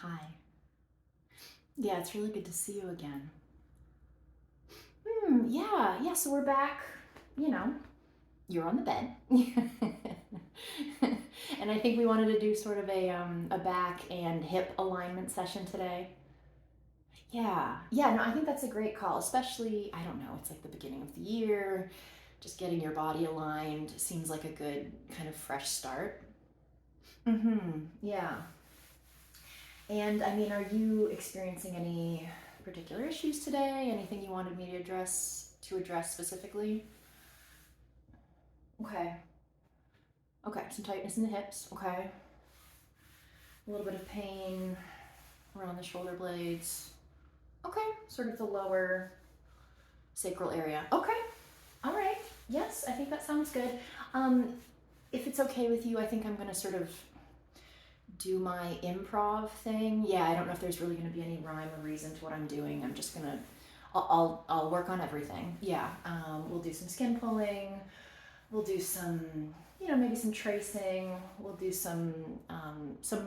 Hi. Yeah, it's really good to see you again. Yeah, so we're back. You know, you're on the bed. And I think we wanted to do sort of a back and hip alignment session today. Yeah, no, I think that's a great call, especially, I don't know, it's like the beginning of the year. Just getting your body aligned seems like a good kind of fresh start. Yeah. And I mean, are you experiencing any particular issues today? Anything you wanted me to address specifically? Okay. Okay, some tightness in the hips. Okay. A little bit of pain around the shoulder blades. Okay. Sort of the lower sacral area. Okay. All right. Yes, I think that sounds good. Um, if it's okay with you, I think I'm going to sort of do my improv thing. Yeah, I don't know if there's really going to be any rhyme or reason to what I'm doing. I'm just going to I'll work on everything. Yeah. We'll do some skin pulling. We'll do some, maybe some tracing. We'll do some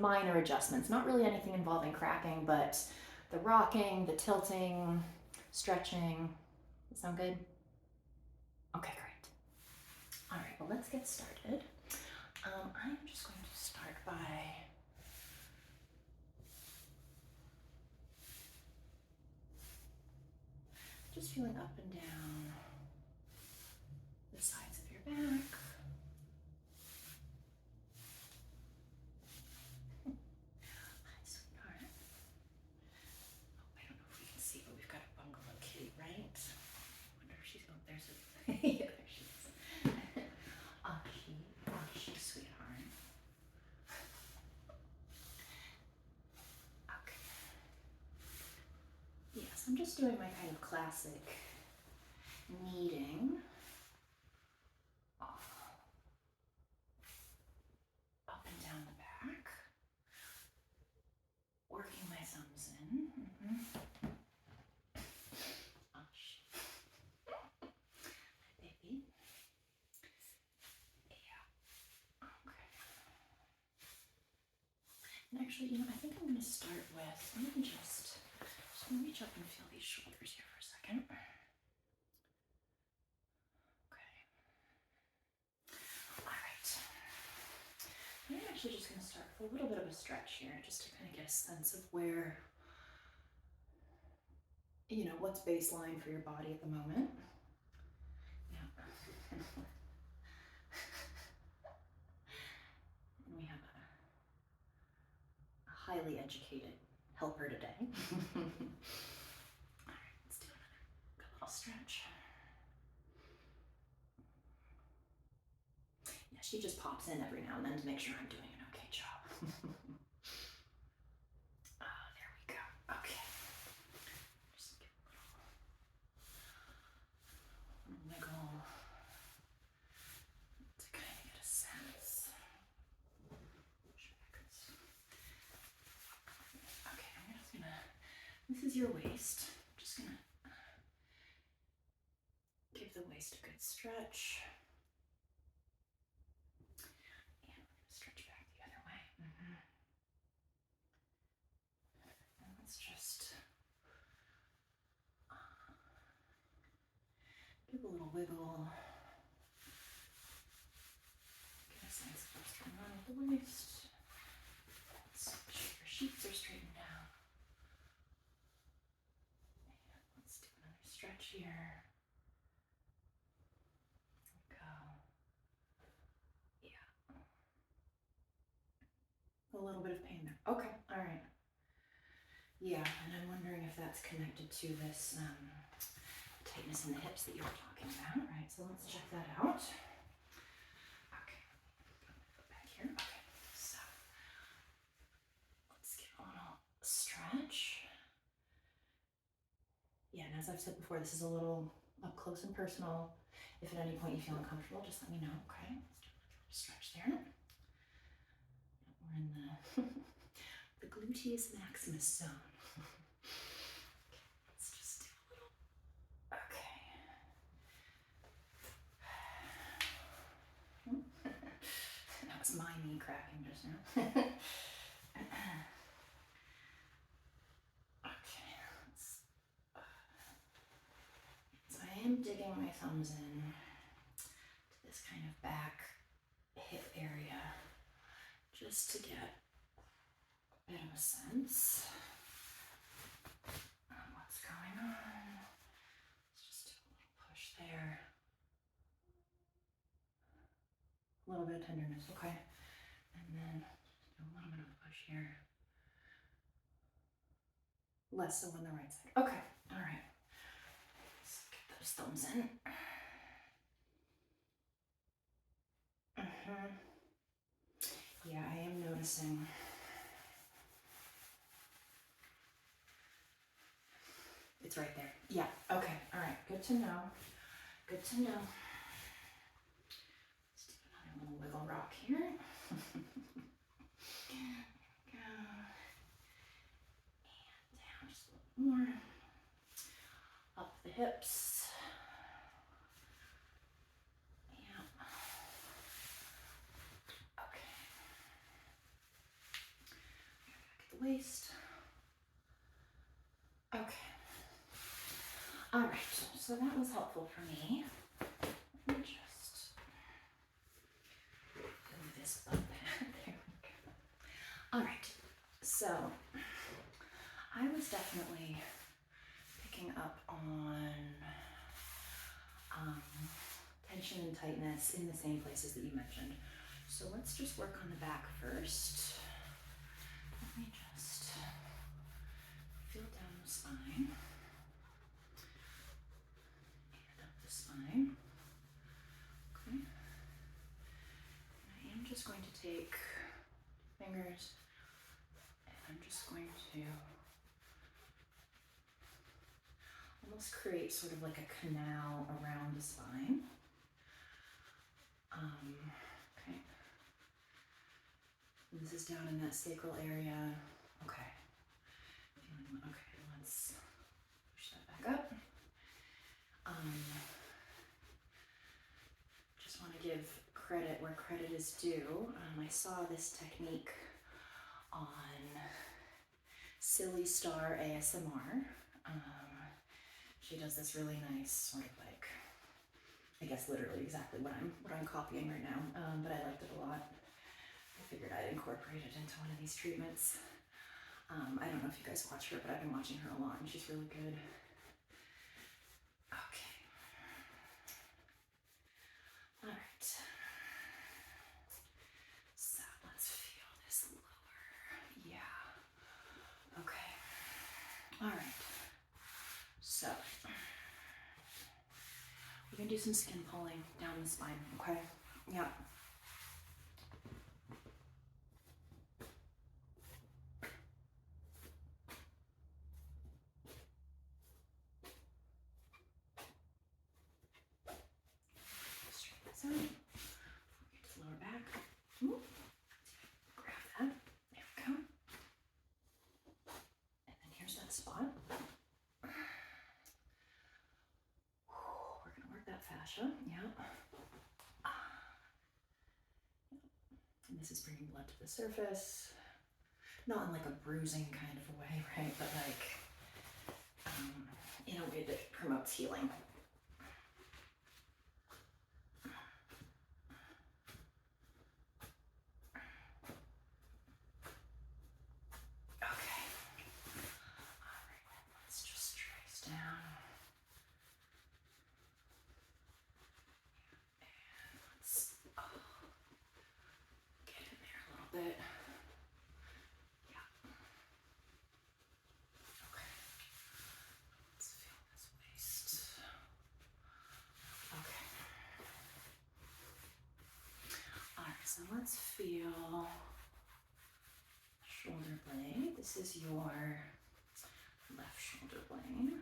minor adjustments. Not really anything involving cracking, but the rocking, the tilting, stretching. Sound good? Okay, great. All right. Well, let's get started. I'm just going to start by just feeling up and down the sides of your back. Hi, sweetheart. Oh, I don't know if we can see, but we've got a bungalow kitty, right? I wonder if she's going. There's a. Yeah, there she is. She's sweetheart. Okay. Yes, I'm just doing my kind of classic kneading. Up and down the back. Working my thumbs in. Baby. Yeah. Okay. And actually, I think I'm going to start with, let me just going to reach up and feel these shoulders here for a second. Okay. All right. I'm actually just going to start with a little bit of a stretch here, just to kind of get a sense of where, what's baseline for your body at the moment. Yeah. And we have a highly educated helper today. All right, let's do another good little stretch. Yeah, she just pops in every now and then to make sure I'm doing an okay job. There we go. Okay. Just give a little wiggle to kind of get a sense. Okay, I'm just gonna, this is your waist. I'm just gonna give the waist a good stretch. And we're gonna stretch back the other way. And let's just give a little wiggle. Get a sense of what's going on with the waist. Let's make sure your sheets are straightened out. And let's do another stretch here. Go. Yeah. A little bit of pain there. Okay, all right. Yeah, and I'm wondering if that's connected to this tightness in the hips that you were talking about, right? So let's check that out. Okay, put my foot back here. Okay, so let's give a little stretch. Yeah, and as I've said before, this is a little up close and personal. If at any point you feel uncomfortable, just let me know, okay? Let's do another little stretch there. We're in the gluteus maximus zone. Let's just do a little. Okay. That was my knee cracking just now. digging my thumbs in to this kind of back hip area just to get a bit of a sense of what's going on. Let's just do a little push there. A little bit of tenderness, okay. And then do a little bit of a push here. Less so on the right side. Okay, all right. Let's get those thumbs in. Yeah, I am noticing. It's right there. Yeah, okay, all right, good to know. Good to know. Let's do another little wiggle rock here. Go. And down just a little more. Up the hips. Yeah. Okay. Back at the waist. Okay. All right, so that was helpful for me. Let me just move this up. There we go. All right, so I was definitely picking up on tension and tightness in the same places that you mentioned. So let's just work on the back first. Let me just feel down the spine. Spine. Okay. I am just going to take fingers and I'm just going to almost create sort of like a canal around the spine. Okay. This is down in that sacral area. Okay. Okay, let's push that back up. Just want to give credit where credit is due. I saw this technique on Silly Star ASMR. She does this really nice sort of like, I guess literally exactly what I'm copying right now, but I liked it a lot. I figured I'd incorporate it into one of these treatments. I don't know if you guys watch her, but I've been watching her a lot and she's really good. Okay. All right. So let's feel this lower. Yeah. Okay. All right. So we're gonna do some skin pulling down the spine. Okay. Yeah. Straighten this out. Get this lower back. Ooh. Grab that. There we go. And then here's that spot. We're gonna work that fascia. Yeah. And this is bringing blood to the surface. Not in like a bruising kind of a way, right? But like in a way that promotes healing. Okay. All right, let's just trace down. And let's get in there a little bit. Yeah. Okay. Let's feel this waist. Okay. All right, so let's feel shoulder blade. This is your left shoulder blade.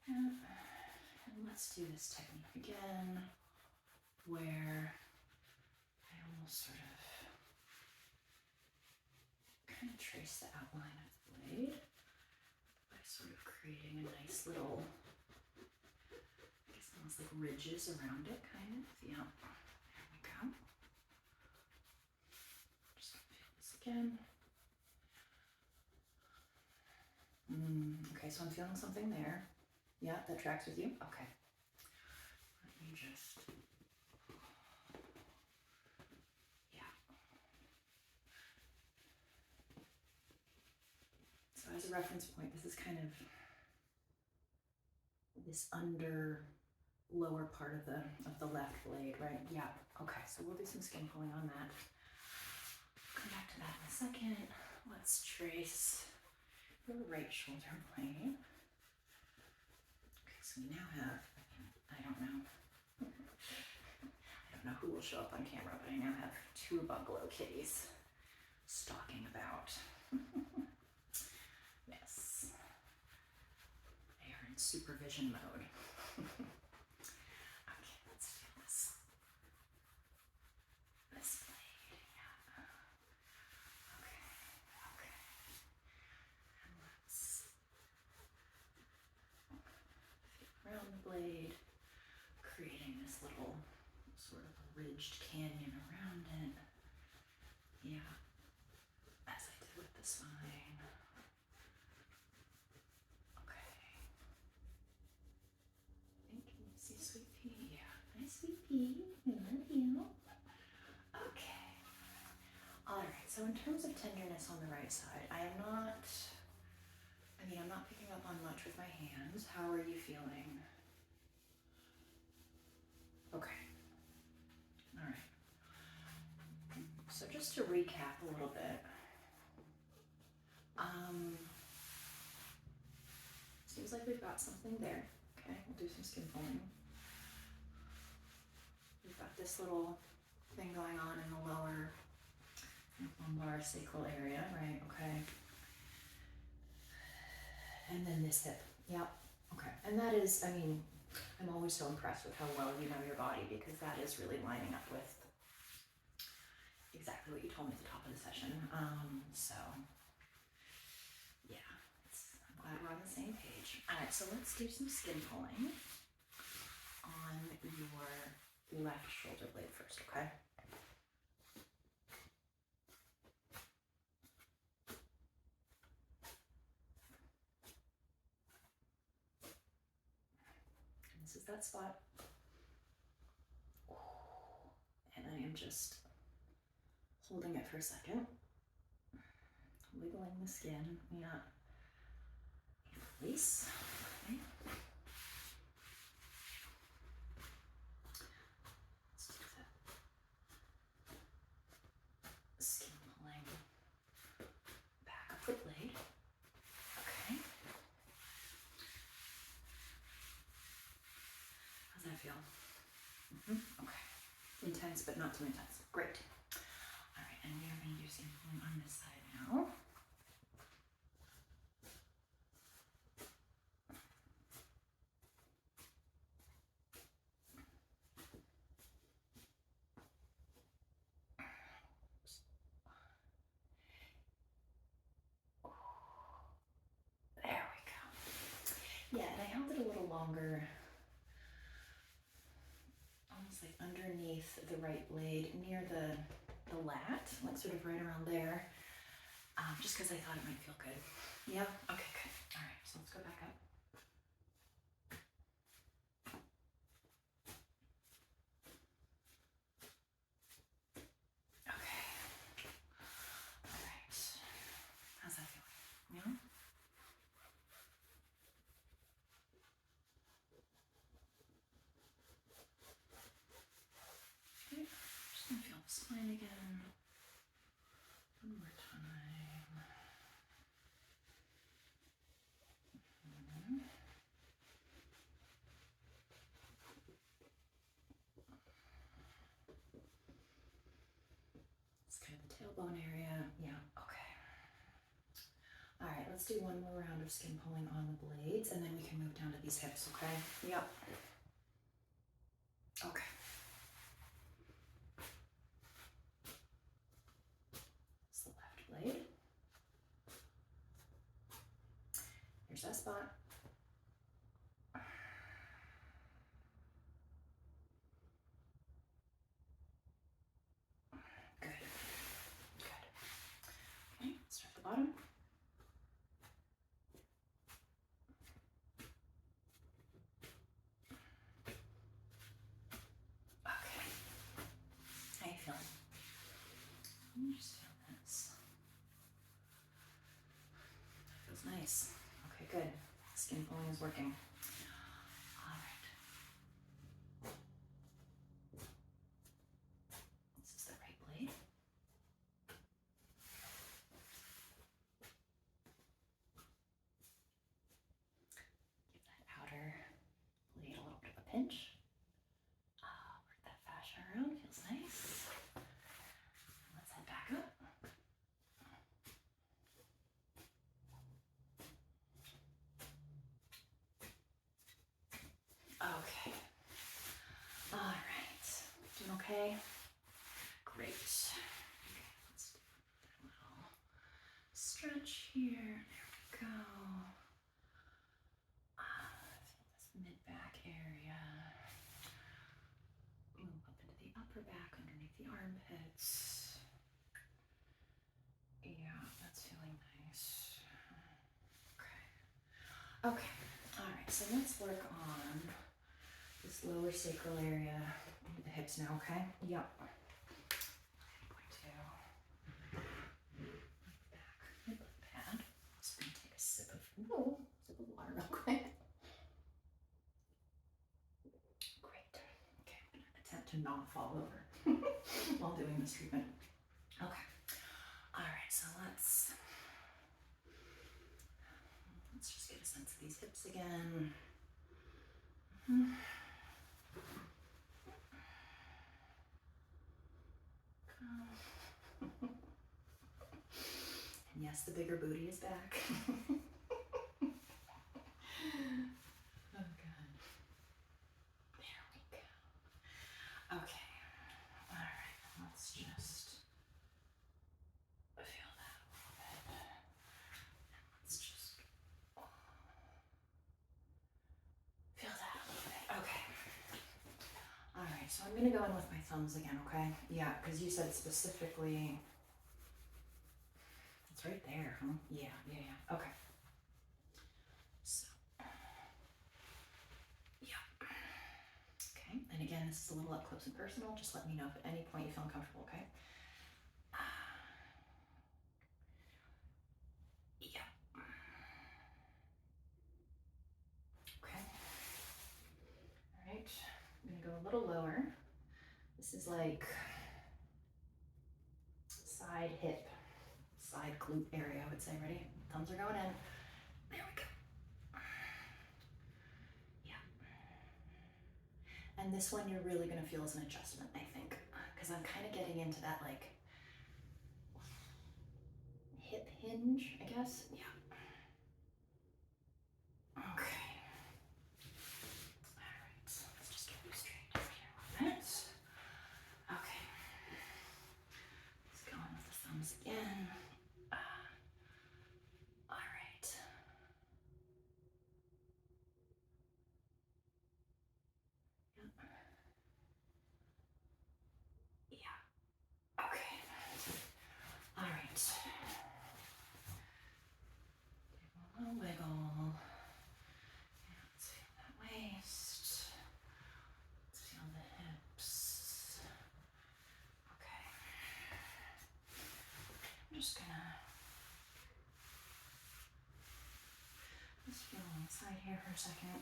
And let's do this technique again, where I almost sort of kind of trace the outline of the blade by sort of creating a nice little, I guess almost like ridges around it, kind of. Yeah, there we go. Just feel this again. so I'm feeling something there. Yeah, that tracks with you? Okay. Let me just, yeah. So as a reference point, this is kind of this under lower part of the left blade, right? Yeah, okay, so we'll do some skin pulling on that. Come back to that in a second. Let's trace the right shoulder blade. Okay, so we now have, I don't know who will show up on camera, but I now have 2 Bungalow kitties stalking about. Yes. They are in supervision mode. Okay, let's feel this. This blade, yeah. Okay, okay. And let's feel around the blade, creating this little sort of ridged canyon around it. Yeah, as I did with the spine. Okay. Thank you, see sweet pea. Yeah, nice sweet pea. I love you. Okay. All right. So in terms of tenderness on the right side, I'm not picking up on much with my hands. How are you feeling? Okay. All right. So just to recap a little bit, seems like we've got something there. Okay, we'll do some skin pulling. We've got this little thing going on in the lower lumbar sacral area, right? Okay. And then this hip. Yep. Okay. And that is, I mean, I'm always so impressed with how well you know your body, because that is really lining up with exactly what you told me at the top of the session. So yeah, I'm glad we're on the same page. All right, so let's do some skin pulling on your left shoulder blade first, okay? And this is that spot. And I am just holding it for a second, wiggling the skin. Yeah. Release. Okay. Let's do that. Skin pulling back up the blade. Okay. How's that feel? Okay. Intense, but not too intense. Great. All right, and we are going to do skin pulling on this side now. There we go. Yeah, and I held it a little longer, almost like underneath the right blade, near the lat, like sort of right around there, just because I thought it might feel good. Yeah? Okay, good. All right, so let's go back up. Okay. All right. How's that feeling? Yeah? Okay, just gonna feel the spine again. One more time. It's kind of the tailbone area. Yeah, okay. All right, let's do one more round of skin pulling on the blades, and then we can move down to these hips, okay? Yep. Okay. It's the left blade. Here's that spot. Good. Good. Okay, start at the bottom. Nice. Okay, good. Skin pulling is working. All right. This is the right blade. Give that outer blade a little bit of a pinch. Work that fascia around, feels nice. Let's head back up. Okay. All right. Doing okay? Great. Okay, let's do a little stretch here. There we go. Feel this mid-back area. Move up into the upper back, underneath the armpits. Yeah, that's feeling nice. Okay. Okay. All right. So let's work on this lower sacral area, the hips now, okay? Yep. I'm going to back hip pad. Just going to take a sip of water real quick. Great. Okay, I'm going to attempt to not fall over while doing this treatment. Okay. All right, so let's just get a sense of these hips again. And yes, the bigger booty is back. Oh, God. There we go. Okay. All right. Let's just feel that a little bit. And let's just feel that a little bit. Okay. All right. So I'm going to go in with my thumbs again, okay? Yeah, because you said specifically. It's right there, huh? Yeah. Okay. So. Yeah. Okay, and again, this is a little up close and personal. Just let me know if at any point you feel uncomfortable, okay? Yeah. Okay. All right, I'm gonna go a little lower. This is like side hip, side glute area, I would say. Ready? Thumbs are going in. There we go. Yeah. And this one you're really gonna feel as an adjustment, I think, because I'm kind of getting into that like hip hinge, I guess. Yeah. Okay. All right. Let's just get you straight over here a minute. Okay. Let's go in with the thumbs again. All right. Yep. Yeah. Okay. All right. Give a little wiggle. Let's feel that waist. Let's feel the hips. Okay. I'm just gonna feel on the side here for a second.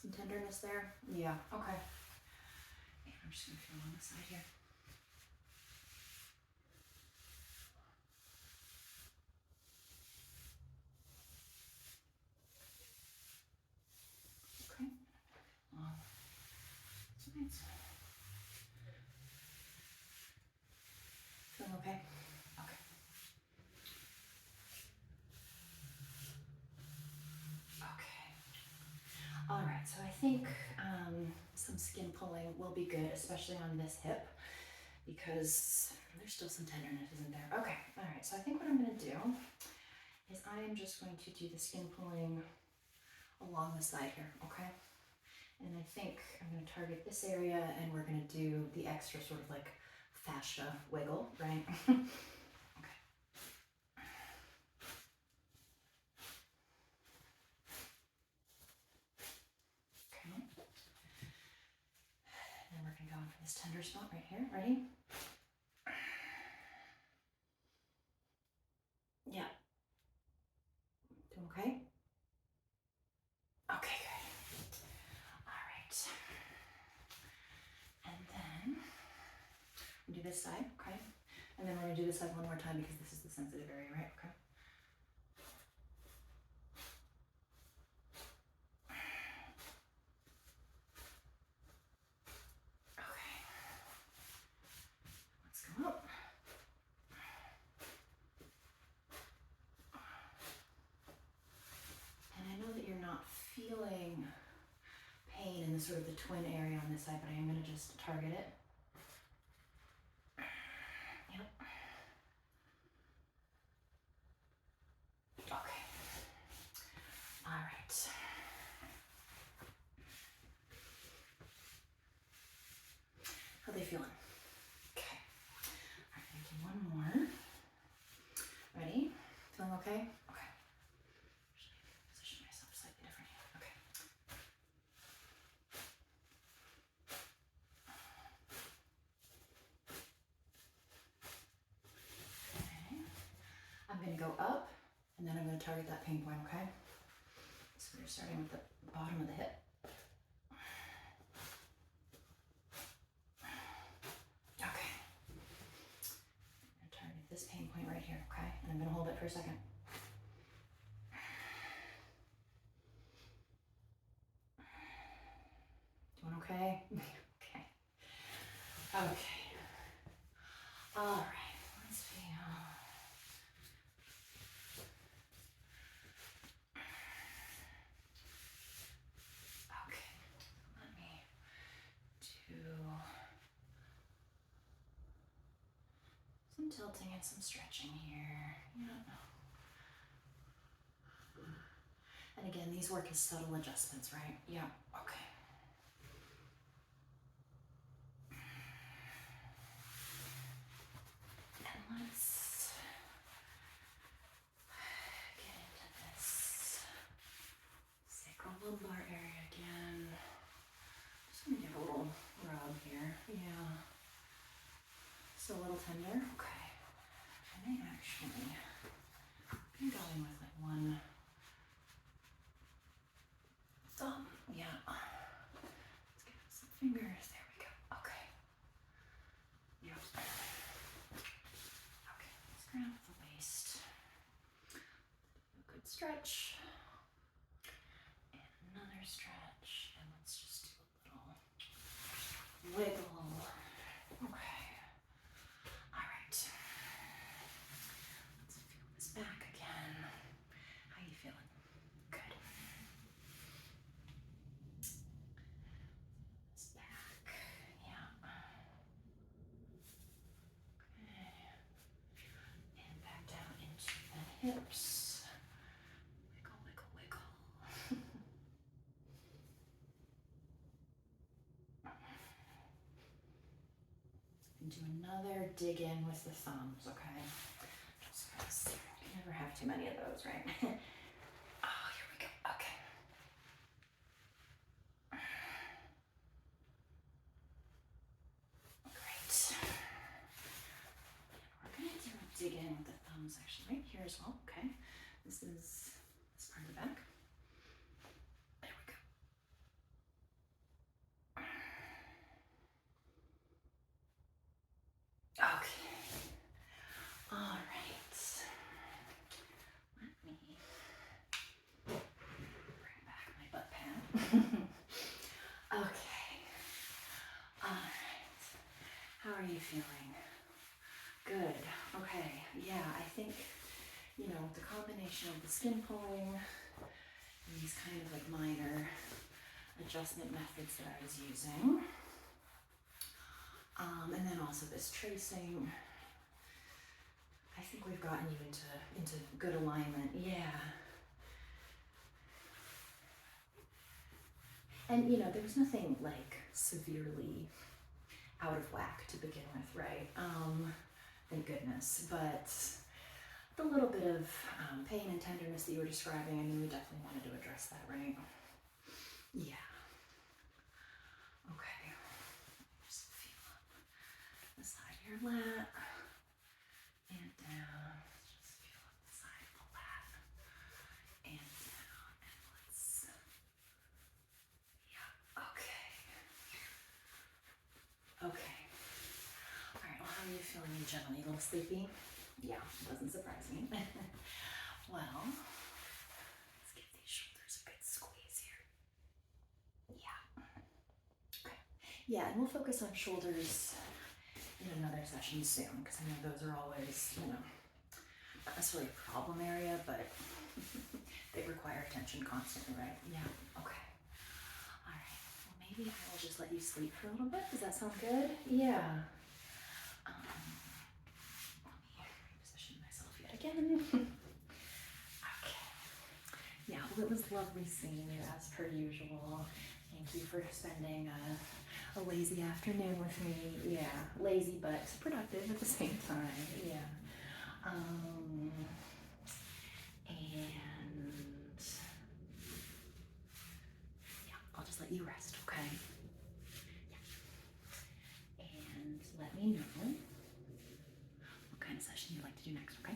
Some tenderness there? Yeah, okay. And I'm just gonna feel on the side here. Okay. Sides. Feeling okay? Okay. Okay. All right, so I think some skin pulling will be good, especially on this hip, because there's still some tenderness, isn't there? Okay, all right, so I think what I'm gonna do is I am just going to do the skin pulling along the side here, okay? And I think I'm gonna target this area and we're gonna do the extra sort of like fascia wiggle, right? Okay. Okay. And we're gonna go in for this tender spot right here, ready? this side, okay? And then we're gonna do this side one more time because this is the sensitive area, right? Okay. Okay. Let's go up. And I know that you're not feeling pain in the sort of the twin area on this side, but I am gonna just target it. Yep. Okay. All right. How are they feeling? Okay. All right, I'm gonna do one more. Ready? Feeling okay? Okay. Position myself slightly different here. Okay. Okay. I'm gonna go up, and then I'm gonna target that pain point, okay? So we're starting with the bottom of the hip. Okay. I'm gonna target this pain point right here, okay? And I'm gonna hold it for a second. Doing okay? Okay. Okay. All right, let's feel. Okay, let me do some tilting and some stretching here. Yeah. And again, these work as subtle adjustments, right? Yeah, okay. And let's get into this sacral lumbar area again. Just gonna give a little rub here. Yeah. Still a little tender? Okay. I may actually, I'm going with like one thumb. Yeah. Let's give it some fingers. There we go. Okay. Yep. Okay. Let's grab the waist. A good stretch. And another stretch. And let's just do a little wiggle. Okay. All right. Let's feel this back again. How you feeling? Good. This back. Yeah. Okay. And back down into the hips. Wiggle, wiggle, wiggle. And do another dig in with the thumbs, okay? Just because you never have too many of those, right? Oh, here we go. Okay. Great. And we're gonna do a dig in with the thumbs actually right here as well, okay? This is this part of the back. There we go. Okay. All right. Let me bring back my butt pad. Okay. All right. How are you feeling? Good. Okay. Yeah, I think, you know, the combination of the skin pulling and these kind of like minor adjustment methods that I was using, and then also this tracing, I think we've gotten you into good alignment. Yeah. And you know, there was nothing like severely out of whack to begin with, right? Thank goodness. But the little bit of pain and tenderness that you were describing, I mean, we definitely wanted to address that, right? Yeah. Okay. Just feel up the side of your lat and down. Just feel up the side of the lat and down. And let's, yeah, okay. Okay. All right, well, how are feeling in general? You a little sleepy? Yeah, doesn't surprise me. Well, let's give these shoulders a good squeeze here. Yeah. Okay. Yeah, and we'll focus on shoulders in another session soon, because I know those are always, not necessarily a problem area, but they require attention constantly, right? Yeah. Okay. All right. Well, maybe I will just let you sleep for a little bit. Does that sound good? Yeah. Let me reposition myself yet again. Okay. Yeah, well, it was lovely seeing you as per usual. Thank you for spending a lazy afternoon with me. Yeah, lazy but productive at the same time. Yeah. And yeah, I'll just let you rest, okay? Yeah. And let me know what kind of session you'd like to do next, okay?